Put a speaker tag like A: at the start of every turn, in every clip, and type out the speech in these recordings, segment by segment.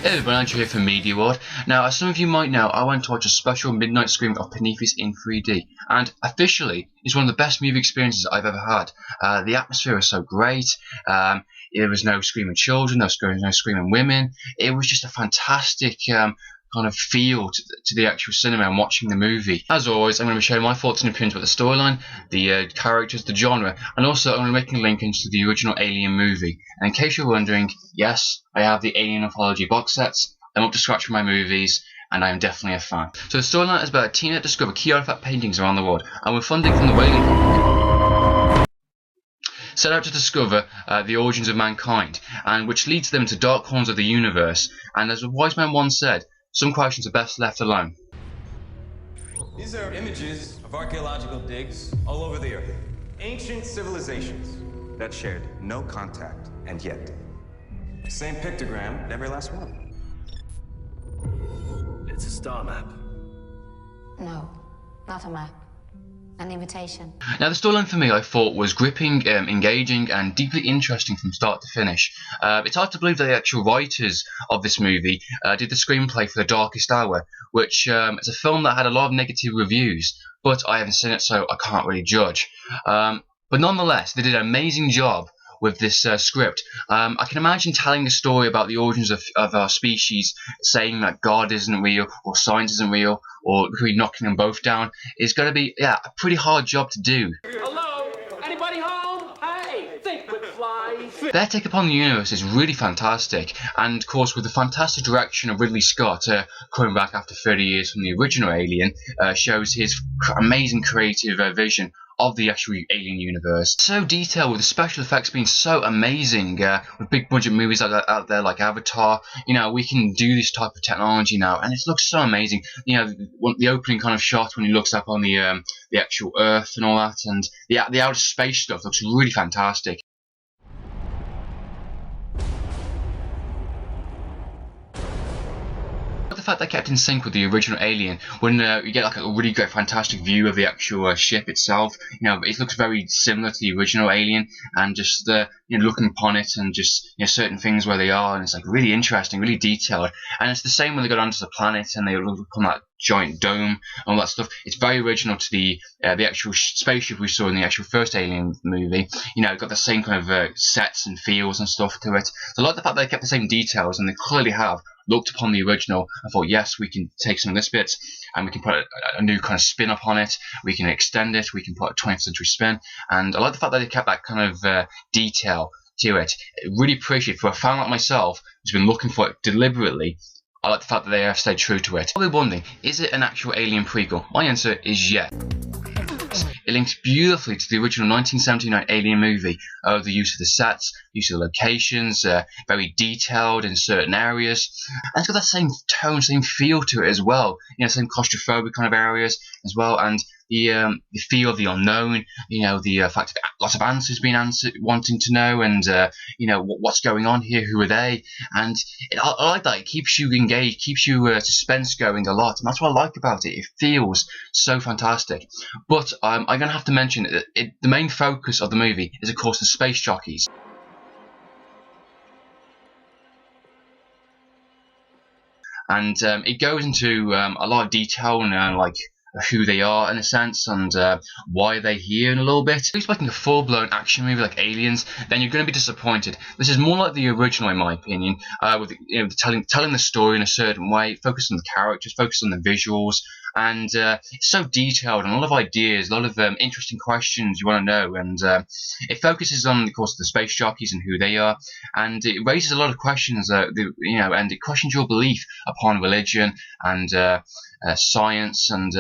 A: Hey everyone, Andrew here from Media World. Now, as some of you might know, I went to watch a special midnight screening of Prometheus in 3D, and officially, it's one of the best movie experiences I've ever had. The atmosphere was so great. There was no screaming children, no screaming women. It was just a fantastic kind of feel to the actual cinema and watching the movie. As always, I'm going to be sharing my thoughts and opinions about the storyline, the characters, the genre, and also I'm going to be making a link into the original Alien movie. And in case you're wondering, yes, I have the Alien Anthology box sets. I'm up to scratch with my movies, and I am definitely a fan. So the storyline is about a team that discover key artifact paintings around the world, and with funding from the Whaling Company, set out to discover the origins of mankind, and which leads them to dark corners of the universe. And as a wise man once said, some questions are best left alone.
B: These are images of archaeological digs all over the earth. Ancient civilizations that shared no contact, and yet the same pictogram in every last one.
C: It's a star map.
D: No, not a map. An invitation.
A: Now, the storyline for me, I thought, was gripping, engaging, and deeply interesting from start to finish. It's hard to believe that the actual writers of this movie did the screenplay for The Darkest Hour, which is a film that had a lot of negative reviews, but I haven't seen it, so I can't really judge. But nonetheless, they did an amazing job with this script. I can imagine telling a story about the origins of our species, saying that God isn't real, or science isn't real, or knocking them both down, is going to be, a pretty hard job to do.
C: Hello? Anybody home? Hey, think with fly.
A: Their take upon the universe is really fantastic, and of course with the fantastic direction of Ridley Scott, coming back after 30 years from the original Alien, shows his amazing creative vision of the actual Alien universe. So detailed, with the special effects being so amazing, with big budget movies out there like Avatar. We can do this type of technology now, and it looks so amazing. The opening kind of shot when he looks up on the actual Earth and all that, and the outer space stuff looks really fantastic. The fact they kept in sync with the original Alien, when you get like a really great fantastic view of the actual ship itself. It looks very similar to the original Alien, and just looking upon it, and just certain things where they are, and it's like really interesting, really detailed. And it's the same when they go down to the planet and they look upon that giant dome and all that stuff. It's very original to the actual spaceship we saw in the actual first Alien movie. It got the same kind of sets and feels and stuff to it. So I like the fact that they kept the same details, and they clearly have looked upon the original and thought, yes, we can take some of this bit and we can put a new kind of spin up on it, we can extend it, we can put a 20th century spin. And I like the fact that they kept that kind of detail to it. I really appreciate it. For a fan like myself who's been looking for it deliberately, I like the fact that they have stayed true to it. Probably wondering, is it an actual Alien prequel? My answer is yes. It links beautifully to the original 1979 Alien movie. The use of the sets, use of the locations, very detailed in certain areas. And it's got that same tone, same feel to it as well. Same claustrophobic kind of areas as well. And the feel of the unknown, the fact of lots of answers being wanting to know, and what's going on here, who are they, and I like that. It keeps you engaged, keeps you suspense going a lot, and that's what I like about it. It feels so fantastic. But I'm going to have to mention that the main focus of the movie is, of course, the space jockeys. And it goes into a lot of detail and like who they are in a sense, and why they're here in a little bit. If you're expecting a full-blown action movie like Aliens, then you're going to be disappointed. This is more like the original, in my opinion, with telling the story in a certain way, focus on the characters, focus on the visuals, and it's so detailed, and a lot of ideas, a lot of interesting questions you want to know, and it focuses on, of course, the space jockeys and who they are, and it raises a lot of questions, and it questions your belief upon religion and science, and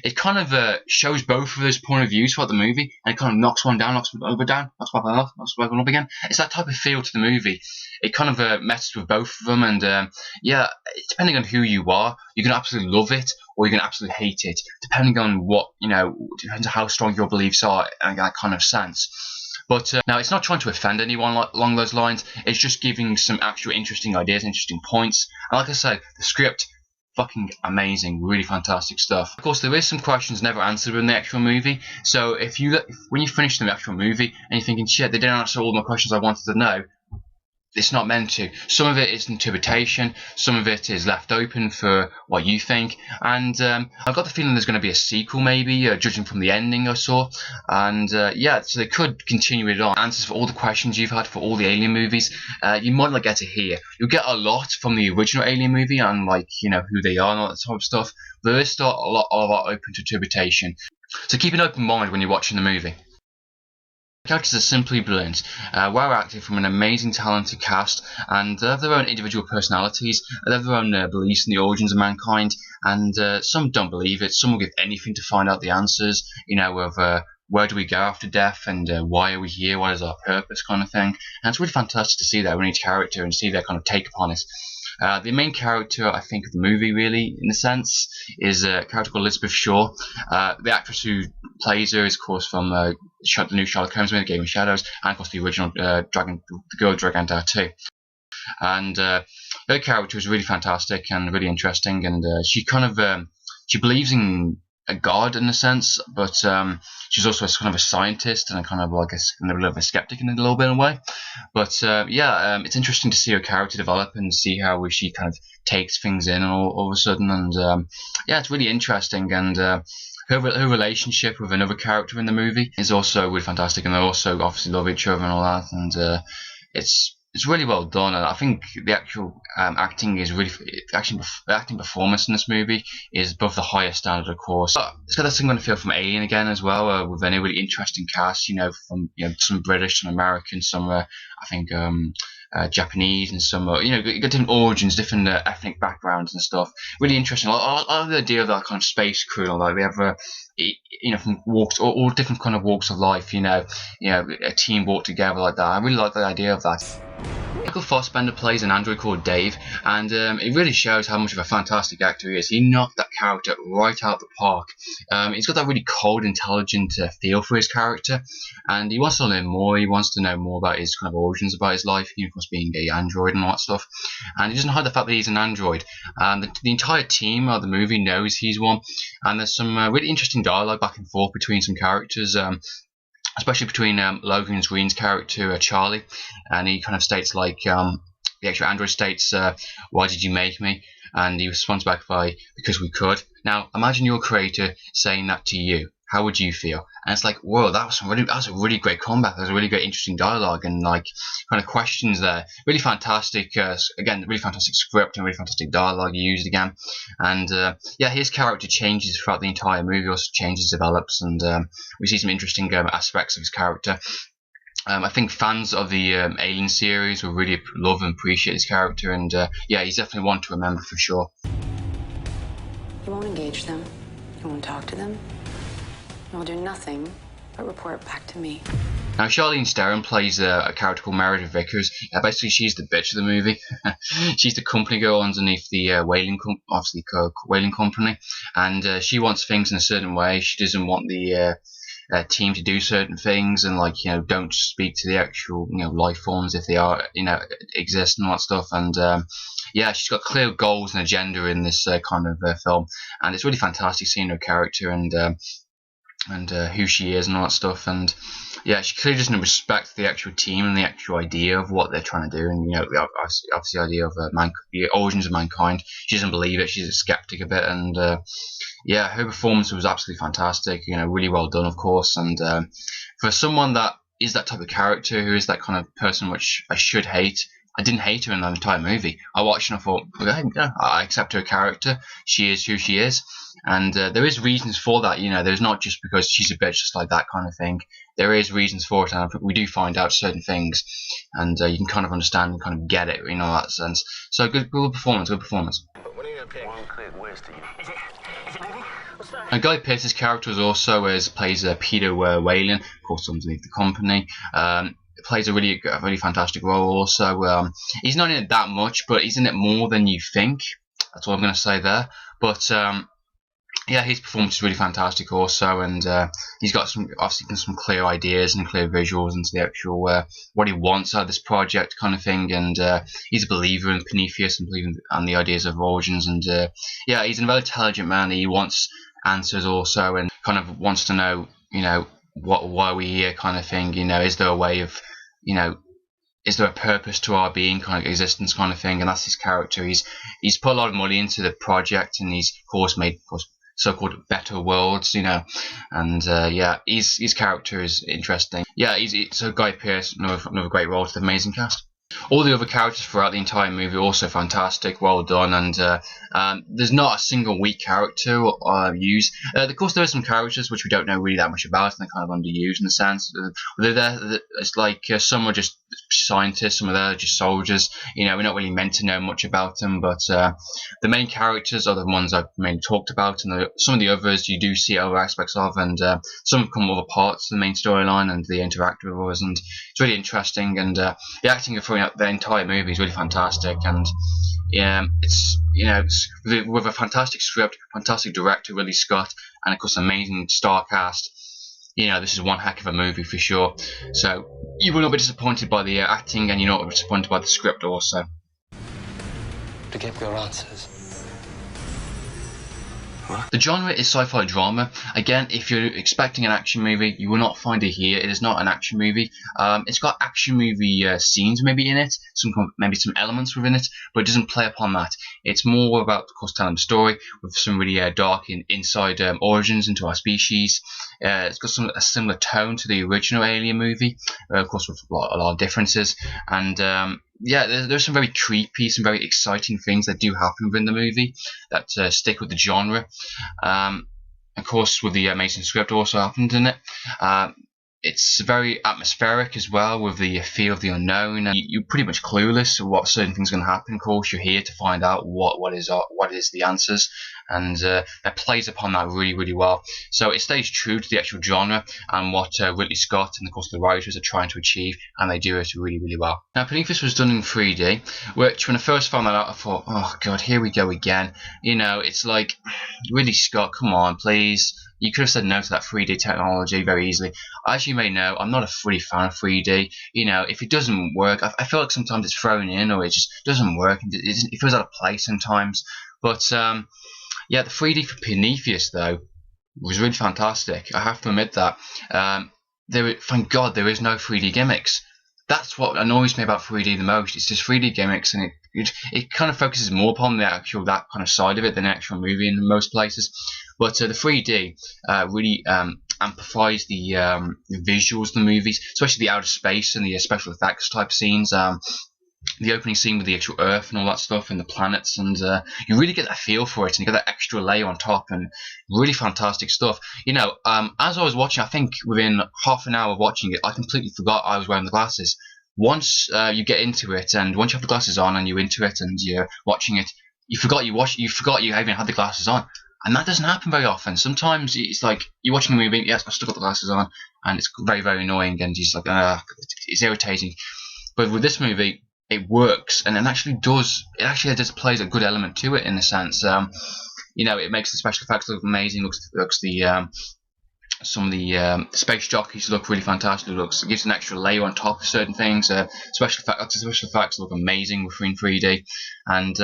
A: it kind of shows both of those point of views throughout the movie, and it kind of knocks one down, knocks one over down, knocks one up, knocks one up again. It's that type of feel to the movie. It kind of messes with both of them, and depending on who you are, you can absolutely love it or you can absolutely hate it, depending on what, depends on how strong your beliefs are in that kind of sense. But now, it's not trying to offend anyone along those lines. It's just giving some actual interesting ideas, interesting points. And like I said, the script, fucking amazing, really fantastic stuff. Of course, there is some questions never answered in the actual movie. So when you finish the actual movie and you're thinking, shit, they didn't answer all my questions I wanted to know, it's not meant to. Some of it is interpretation, some of it is left open for what you think, and I've got the feeling there's going to be a sequel maybe, judging from the ending I saw, and yeah, so they could continue it on. Answers for all the questions you've had for all the Alien movies, you might not get to hear. You'll get a lot from the original Alien movie and like, you know, who they are and all that type of stuff, but there is still a lot open to interpretation. So keep an open mind when you're watching the movie. The characters are simply brilliant, well acted from an amazing talented cast, and they have their own individual personalities, they have their own beliefs in the origins of mankind, and some don't believe it, some will give anything to find out the answers, you know, of where do we go after death, and why are we here, what is our purpose, kind of thing. And it's really fantastic to see that in each character and see their kind of take upon it. The main character, I think, of the movie, really, in a sense, is a character called Elizabeth Shaw. The actress who plays her is, of course, from the new Sherlock Holmes movie, Game of Shadows, and, of course, the original the girl Dragon 2. And her character is really fantastic and really interesting, and she kind of she believes in a god in a sense, but she's also kind of a scientist and a kind of, well, I guess, a little bit of a skeptic in a little bit of a way. But yeah, it's interesting to see her character develop and see how she kind of takes things in all of a sudden, and yeah, it's really interesting. And her relationship with another character in the movie is also really fantastic, and they also obviously love each other and all that, and it's really well done. And I think the actual acting is really, the acting performance in this movie is above the highest standard, of course. But it's got that same kind of feel from Alien again as well, with any really interesting cast, you know, from, you know, some British, some American, some I think Japanese, and some you know, you got different origins, different ethnic backgrounds and stuff. Really interesting. I love the idea of that kind of space crew and all that. We have you know, from walks, all different kind of walks of life. You know, a team brought together like that. I really like the idea of that. Michael Fassbender plays an android called Dave, and it really shows how much of a fantastic actor he is. He knocked that character right out the park. He's got that really cold, intelligent feel for his character, and he wants to learn more. He wants to know more about his kind of origins, about his life, you know, of course, being an android and all that stuff. And he doesn't hide the fact that he's an android. The entire team of the movie knows he's one, and there's some really interesting dialogue back and forth between some characters. Especially between Logan Green's character, Charlie, and he kind of states, like, the actual android states, why did you make me? And he responds back by, because we could. Now, imagine your creator saying that to you. How would you feel? And it's like, whoa, that was a really great comeback. That was a really great, interesting dialogue and like kind of questions there. Really fantastic. Again, really fantastic script and really fantastic dialogue used again. And yeah, his character changes throughout the entire movie. Also changes, develops, and we see some interesting aspects of his character. I think fans of the Alien series will really love and appreciate his character, and yeah, he's definitely one to remember for sure.
E: You won't engage them. You won't talk to them. You'll do nothing but report back to me.
A: Now, Charlene Starr plays a character called Meredith Vickers. Basically, she's the bitch of the movie. She's the company girl underneath the whaling company, and she wants things in a certain way. She doesn't want the team to do certain things, and, like, you know, don't speak to the actual, you know, life forms if they are, you know, exist and all that stuff. And yeah, she's got clear goals and agenda in this kind of film, and it's really fantastic seeing her character and who she is and all that stuff. And yeah, she clearly doesn't respect the actual team and the actual idea of what they're trying to do, and, you know, obviously the idea of the origins of mankind. She doesn't believe it. She's a skeptic a bit, and yeah, her performance was absolutely fantastic. You know, really well done, of course. And for someone that is that type of character, who is that kind of person which I should hate, I didn't hate her in the entire movie. I watched and I thought, okay, yeah, I accept her character. She is who she is. And there is reasons for that, you know. There's not just because she's a bitch, just like that kind of thing. There is reasons for it, and we do find out certain things, and you can kind of understand and kind of get it, you know, in that sense. So good performance, good performance.
F: What are you gonna pick? One click west of you.
A: And Guy Pearce's character is also plays Peter Whalen, of course, underneath the company. Plays a really fantastic role. Also, he's not in it that much, but he's in it more than you think. That's what I'm going to say there. But yeah, his performance is really fantastic also, and he's got obviously some clear ideas and clear visuals into the actual what he wants out of this project kind of thing. And he's a believer in Prometheus and believing in the ideas of origins. And yeah, he's a very intelligent man. He wants answers also, and kind of wants to know, you know, why are we here kind of thing. You know, is there a way of, you know, is there a purpose to our being, kind of existence kind of thing, and that's his character. He's put a lot of money into the project, and he's of course made so-called better worlds, and yeah, his character is interesting. Yeah, so Guy Pearce, another great role to the amazing cast. All the other characters throughout the entire movie are also fantastic, well done, and there's not a single weak character used. Of course, there are some characters which we don't know really that much about, and they're kind of underused in a sense. It's like some are just scientists, some of them are just soldiers. We're not really meant to know much about them, but the main characters are the ones I've mainly talked about, and some of the others you do see other aspects of, and some become other parts of the main storyline, and they interact with others, and it's really interesting, and the acting throughout the entire movie is really fantastic, and yeah, it's with a fantastic script, fantastic director Ridley Scott, and of course amazing star cast. This is one heck of a movie for sure. So you will not be disappointed by the acting, and you're not disappointed by the script also.
G: To get your answers.
A: The genre is sci-fi drama. Again, if you're expecting an action movie, you will not find it here. It is not an action movie. It's got action movie scenes maybe in it, maybe some elements within it, but it doesn't play upon that. It's more about, of course, telling a story with some really dark inside origins into our species. It's got a similar tone to the original Alien movie, of course, with a lot of differences, and yeah, there's some very creepy, some very exciting things that do happen within the movie that stick with the genre. Of course, with the amazing script also happened in it. It's very atmospheric as well, with the fear of the unknown, and you're pretty much clueless of what certain things are going to happen. Of course, you're here to find out what is the answers, and that plays upon that really, really well. So it stays true to the actual genre and what Ridley Scott and of course the writers are trying to achieve, and they do it really, really well. Now, Prometheus was done in 3D, which when I first found that out, I thought, oh god, here we go again. It's like, Ridley Scott, come on, please. You could have said no to that 3D technology very easily. As you may know, I'm not a fully fan of 3D. If it doesn't work, I feel like sometimes it's thrown in, or it just doesn't work. It feels out of place sometimes. But yeah, the 3D for Prometheus though was really fantastic. I have to admit that. Thank God there is no 3D gimmicks. That's what annoys me about 3D the most. It's just 3D gimmicks, and it kind of focuses more upon that kind of side of it than the actual movie in most places. But the 3D really amplifies the visuals of the movies, especially the outer space and the special effects type scenes. The opening scene with the actual Earth and all that stuff, and the planets, and you really get that feel for it, and you get that extra layer on top, and really fantastic stuff. As I was watching, I think within half an hour of watching it, I completely forgot I was wearing the glasses. Once you get into it, and once you have the glasses on and you're into it and you're watching it, you forgot you even had the glasses on. And that doesn't happen very often. Sometimes it's like you're watching a movie, yes, I've still got the glasses on, and it's very, very annoying, and you're just like, it's irritating. But with this movie, it works, and it actually does plays a good element to it in a sense. It makes the special effects look amazing. Looks some of the space jockeys look really fantastic. It gives an extra layer on top of certain things. Special effects look amazing within 3D, and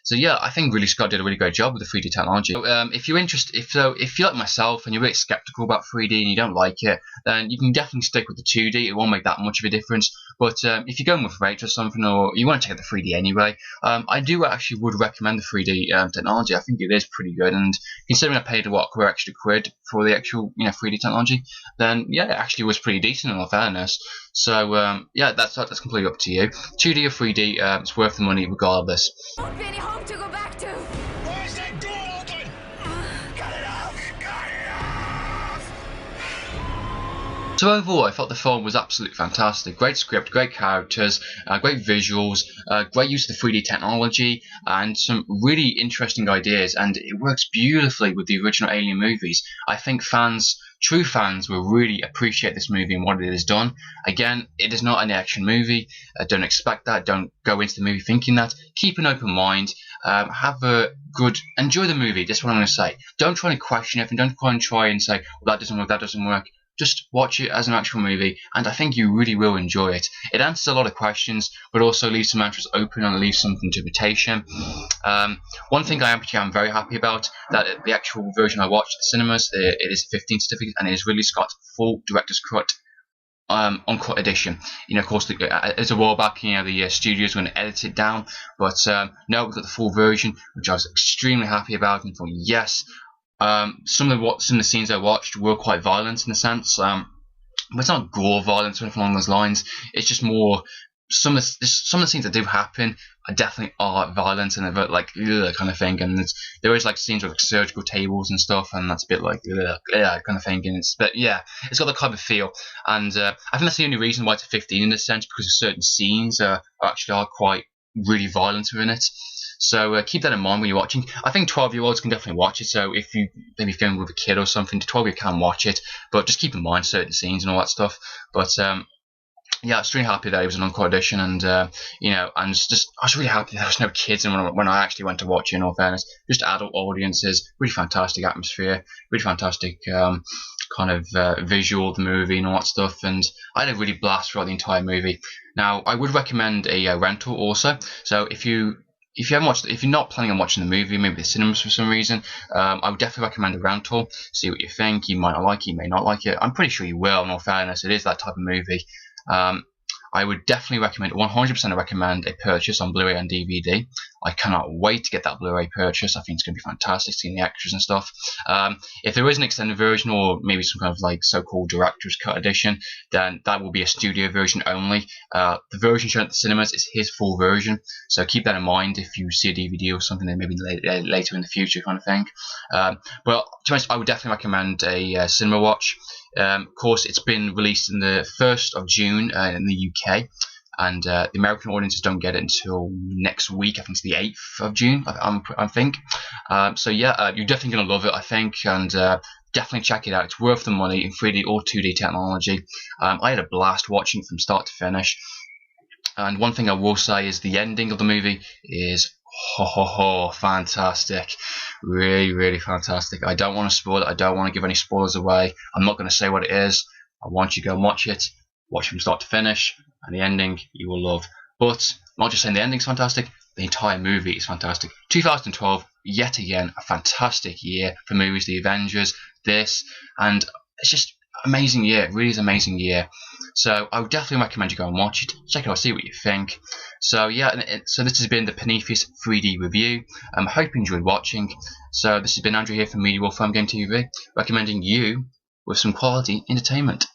A: so yeah, I think Ridley Scott did a really great job with the 3D technology. So, if you're interested, if you're like myself and you're really skeptical about 3D and you don't like it, then you can definitely stick with the 2D. It won't make that much of a difference. But if you're going with rate or something, or you want to check out the 3D anyway, I would recommend the 3D technology. I think it is pretty good, and considering I paid a couple extra quid for the actual 3D technology, then yeah, it actually was pretty decent in all fairness. So yeah, that's completely up to you. 2D or 3D, it's worth the money regardless.
H: Won't be any home to go back to.
F: Why is that door open? Cut it off! Cut it off!
A: So overall, I thought the film was absolutely fantastic. Great script, great characters, great visuals, great use of the 3D technology, and some really interesting ideas. And it works beautifully with the original Alien movies. I think true fans will really appreciate this movie and what it has done. Again, it is not an action movie. Don't expect that. Don't go into the movie thinking that. Keep an open mind. Enjoy the movie. That's what I'm going to say. Don't try to question it, and don't try and say, well, that doesn't work, that doesn't work. Just watch it as an actual movie, and I think you really will enjoy it. It answers a lot of questions, but also leaves some answers open and leaves some interpretation. One thing I am very happy about, that the actual version I watched at the cinemas, it is 15 certificate, and it is Ridley Scott's full director's cut. uncut edition. Of course, as a while back, the studio's going to edit it down, but no, we got the full version, which I was extremely happy about, and thought, yes. Some of the scenes I watched were quite violent in a sense, but it's not gore violence or anything along those lines. It's just more some of the scenes that do happen are definitely are violent and a bit like ugh, kind of thing. And there is like scenes with like surgical tables and stuff, and that's a bit like ugh, kind of thing. And it's got that kind of feel. And I think that's the only reason why it's a 15 in this sense, because certain scenes actually are quite really violent within it. So keep that in mind when you're watching. I think 12-year-olds can definitely watch it. So if you maybe going with a kid or something, 12-year can watch it, but just keep in mind certain scenes and all that stuff. But yeah, I was really happy that it was an encore edition, and and I was really happy there was no kids. And when I actually went to watch it, in all fairness, just adult audiences, really fantastic atmosphere, really fantastic kind of visual of the movie and all that stuff. And I had a really blast throughout the entire movie. Now, I would recommend a rental also. So if you haven't watched, if you're not planning on watching the movie, maybe the cinemas for some reason, I would definitely recommend a rental. See what you think. You might not like it, you may not like it. I'm pretty sure you will. In all fairness, it is that type of movie. I would definitely recommend, 100% recommend a purchase on Blu-ray and DVD. I cannot wait to get that Blu-ray purchase. I think it's going to be fantastic seeing the extras and stuff. If there is an extended version or maybe some kind of like so-called director's cut edition, then that will be a studio version only. The version shown at the cinemas is his full version, so keep that in mind if you see a DVD or something then maybe later in the future kind of thing. But to be honest, I would definitely recommend a cinema watch. Of course, it's been released in the 1st of June in the UK, and the American audiences don't get it until next week. I think it's the 8th of June, I think. So yeah, you're definitely going to love it, I think, and definitely check it out. It's worth the money in 3D or 2D technology. I had a blast watching it from start to finish. And one thing I will say is the ending of the movie is fantastic, really fantastic. I don't want to spoil it. I don't want to give any spoilers away. I'm not going to say what it is. I want you to go and watch it from start to finish, and the ending you will love. But I'm not just saying the ending's fantastic, the entire movie is fantastic. 2012, yet again, a fantastic year for movies. The Avengers, this, and it's just amazing year. It really is an amazing year. So I would definitely recommend you go and watch it. Check it out, see what you think. So yeah, so this has been the Prometheus 3D review. I hope you enjoyed watching. So this has been Andrew here from Media Wolf Film Game TV, recommending you with some quality entertainment.